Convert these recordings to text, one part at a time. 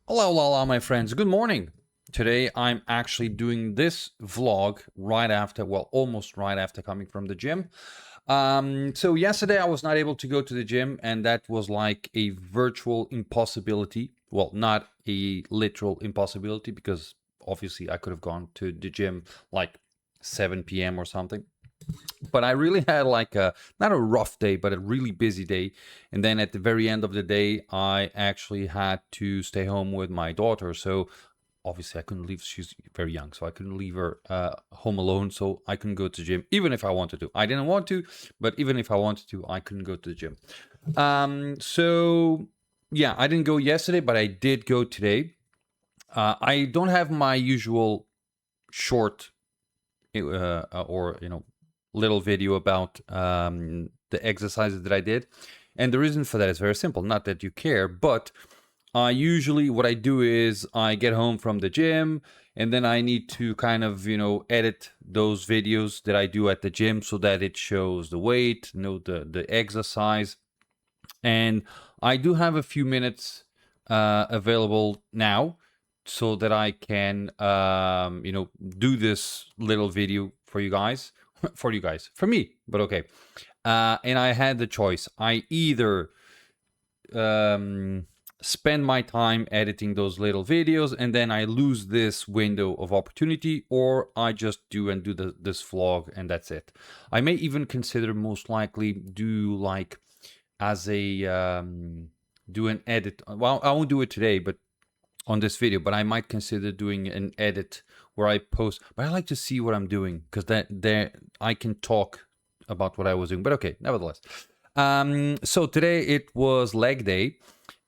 Hello, my friends. Good morning. Today I'm actually doing this vlog right after, well, almost right after coming from the gym. So yesterday I was not able to go to the gym, and that was like a virtual impossibility. Well, not a literal impossibility, because obviously I could have gone to the gym like 7 p.m. or something. But I really had like a not a rough day, but a really busy day. And then at the very end of the day, I actually had to stay home with my daughter. So obviously I couldn't leave. She's very young, so I couldn't leave her home alone. So I couldn't go to the gym, even if I wanted to. I didn't want to, but even if I wanted to, I couldn't go to the gym. So yeah, I didn't go yesterday, but I did go today. I don't have my usual short or little video about the exercises that I did. And the reason for that is very simple. Not that you care, but usually what I do is I get home from the gym, and then I need to kind of, edit those videos that I do at the gym so that it shows the weight, the exercise. And I do have a few minutes available now so that I can, do this little video for you guys, for me, but okay. And I had the choice. I either spend my time editing those little videos and then I lose this window of opportunity, or I just do this vlog and that's it. I may even consider, most likely, do like as a do an edit. Well, I won't do it today, but on this video, but I might consider doing an edit where I post. But I like to see what I'm doing, because that there I can talk about what I was doing. But okay, nevertheless. So today it was leg day,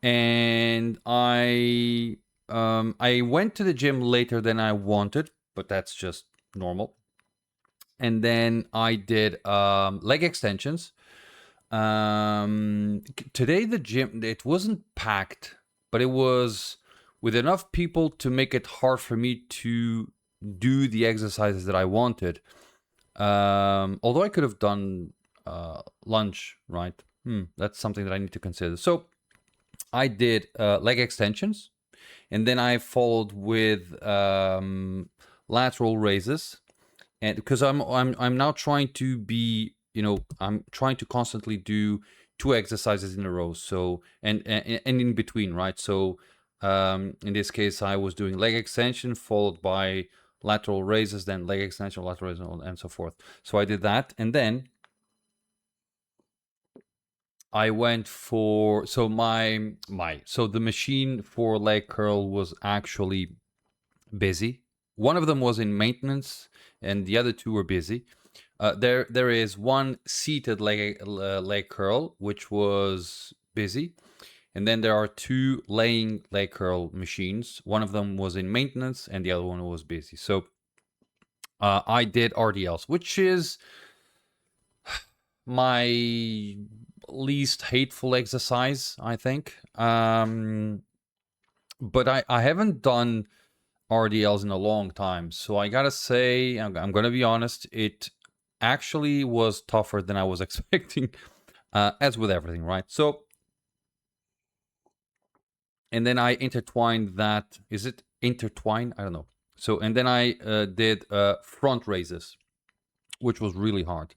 and I went to the gym later than I wanted, but that's just normal. And then I did leg extensions. Today the gym, it wasn't packed, but it was with enough people to make it hard for me to do the exercises that I wanted. Although I could have done lunge, right? That's something that I need to consider. So I did leg extensions, and then I followed with lateral raises, and because I'm now trying to be, I'm trying to constantly do two exercises in a row. So and in between, right? So in this case, I was doing leg extension followed by lateral raises, then leg extension, lateral raises, and so forth. So I did that, and then I went for, so so the machine for leg curl was actually busy. One of them was in maintenance, and the other two were busy. There is one seated leg curl which was busy, and then there are two laying leg curl machines. One of them was in maintenance, and the other one was busy. So I did RDLs, which is my least hateful exercise, I think. But I haven't done RDLs in a long time, so I gotta say, I'm gonna be honest, it actually was tougher than I was expecting, as with everything, right? So, and then I intertwined that. Is it intertwine? I don't know. So, and then I did front raises, which was really hard.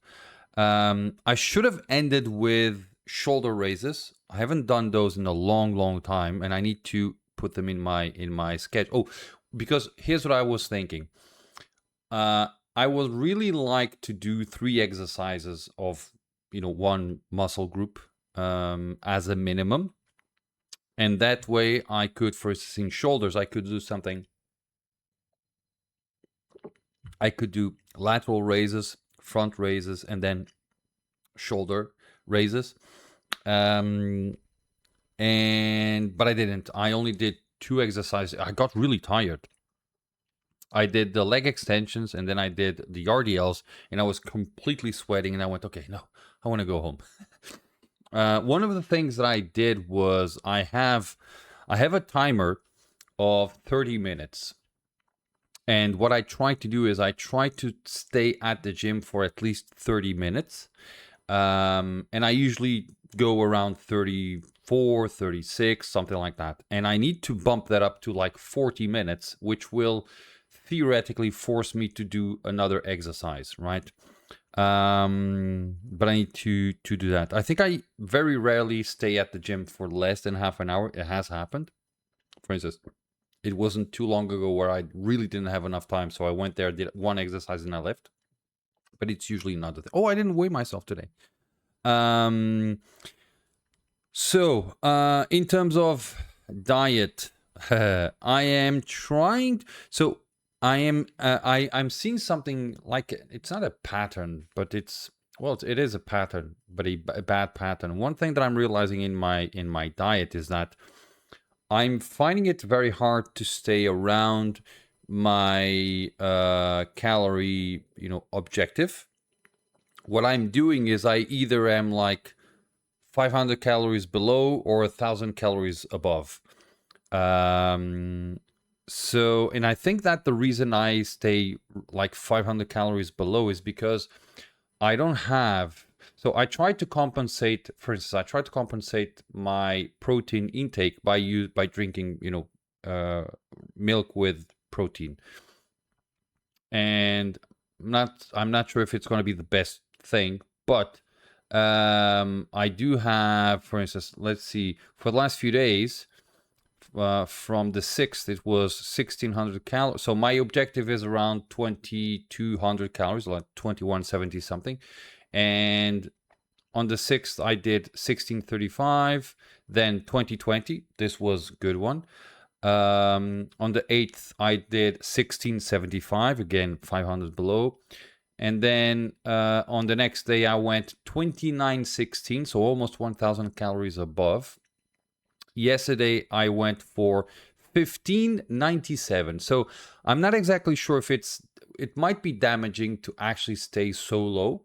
I should have ended with shoulder raises. I haven't done those in a long time, and I need to put them in my schedule. Oh, because here's what I was thinking. I would really like to do 3 exercises of, one muscle group as a minimum. And that way I could, for instance, in shoulders, I could do something. I could do lateral raises, front raises, and then shoulder raises. But I didn't. I only did 2 exercises. I got really tired. I did the leg extensions, and then I did the RDLs, and I was completely sweating, and I went, okay, no, I want to go home. One of the things that I did was I have a timer of 30 minutes. And what I try to do is I try to stay at the gym for at least 30 minutes. And I usually go around 35 34, 36, something like that. And I need to bump that up to like 40 minutes, which will theoretically force me to do another exercise, right? But I need to do that. I think I very rarely stay at the gym for less than half an hour. It has happened. For instance, it wasn't too long ago where I really didn't have enough time, so I went there, did one exercise, and I left. But it's usually not the thing. Oh, I didn't weigh myself today. So in terms of diet, I am trying. So I'm seeing something like, it's not a pattern, but it is a pattern, but a bad pattern. One thing that I'm realizing in my diet is that I'm finding it very hard to stay around my calorie, objective. What I'm doing is I either am like 500 calories below or 1,000 calories above. So, and I think that the reason I stay like 500 calories below is because I don't have. So I try to compensate. For instance, I try to compensate my protein intake by drinking, milk with protein. And I'm not sure if it's going to be the best thing, but I do have, for instance, let's see, for the last few days, from the 6th, it was 1,600 calories. So my objective is around 2,200 calories, like 2,170 something. And on the 6th, I did 1,635, then 2,020. This was a good one. On the 8th, I did 1,675, again, 500 below. And then on the next day, I went 2,916, so almost 1,000 calories above. Yesterday, I went for 1,597. So I'm not exactly sure if it might be damaging to actually stay so low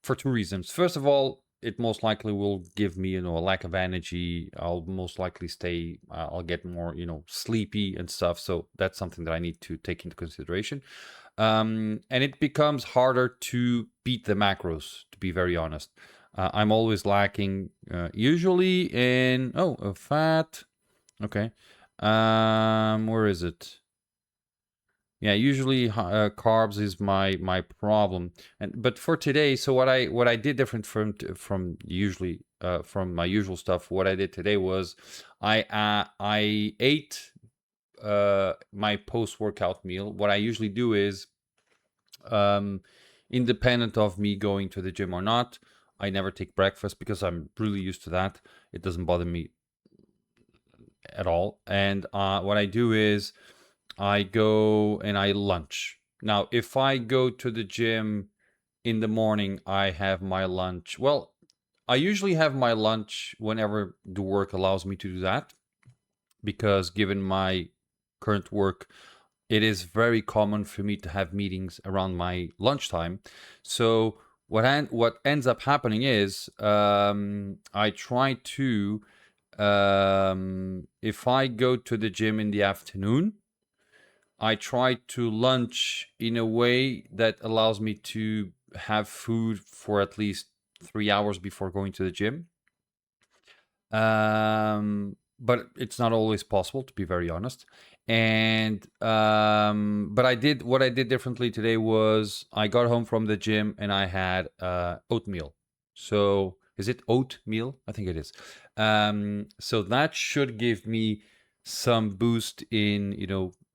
for two reasons. First of all, it most likely will give me, a lack of energy. I'll most likely I'll get more, sleepy and stuff. So that's something that I need to take into consideration. And it becomes harder to beat the macros, to be very honest. I'm always lacking, usually in, fat. Okay. Where is it? Yeah, usually carbs is my problem. But for today, so what I did different from usually from my usual stuff, what I did today was I ate my post-workout meal. What I usually do is, independent of me going to the gym or not, I never take breakfast because I'm really used to that. It doesn't bother me at all. And what I do is I go and I lunch. Now, if I go to the gym in the morning, I have my lunch. Well, I usually have my lunch whenever the work allows me to do that, because given my current work, it is very common for me to have meetings around my lunchtime. So what ends up happening is, I try to, if I go to the gym in the afternoon, I try to lunch in a way that allows me to have food for at least 3 hours before going to the gym. But it's not always possible, to be very honest. And but what I did differently today was I got home from the gym and I had oatmeal. So is it oatmeal? I think it is. So that should give me some boost in,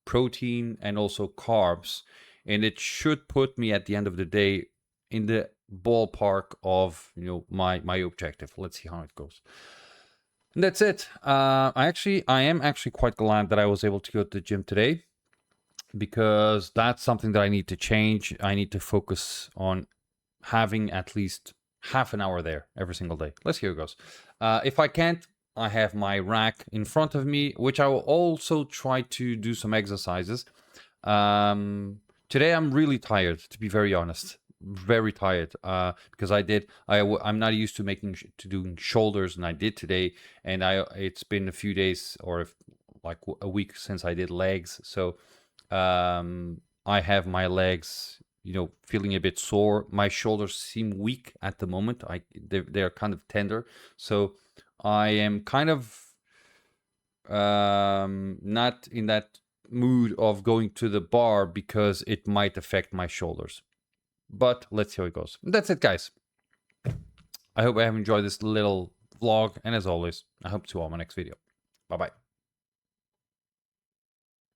protein and also carbs, and it should put me at the end of the day in the ballpark of, my objective. Let's see how it goes. And that's it. I am actually quite glad that I was able to go to the gym today, because that's something that I need to change. I need to focus on having at least half an hour there every single day. Let's see how it goes. If I can't, I have my rack in front of me, which I will also try to do some exercises. Today I'm really tired, to be very honest. Very tired, because I'm not used to doing shoulders, and I did today, and it's been a few days or like a week since I did legs. So I have my legs, feeling a bit sore. My shoulders seem weak at the moment. They're kind of tender. So I am kind of not in that mood of going to the bar because it might affect my shoulders. But let's see how it goes. That's it, guys. I hope I have enjoyed this little vlog, and as always, I hope to see you all in my next video. Bye-bye.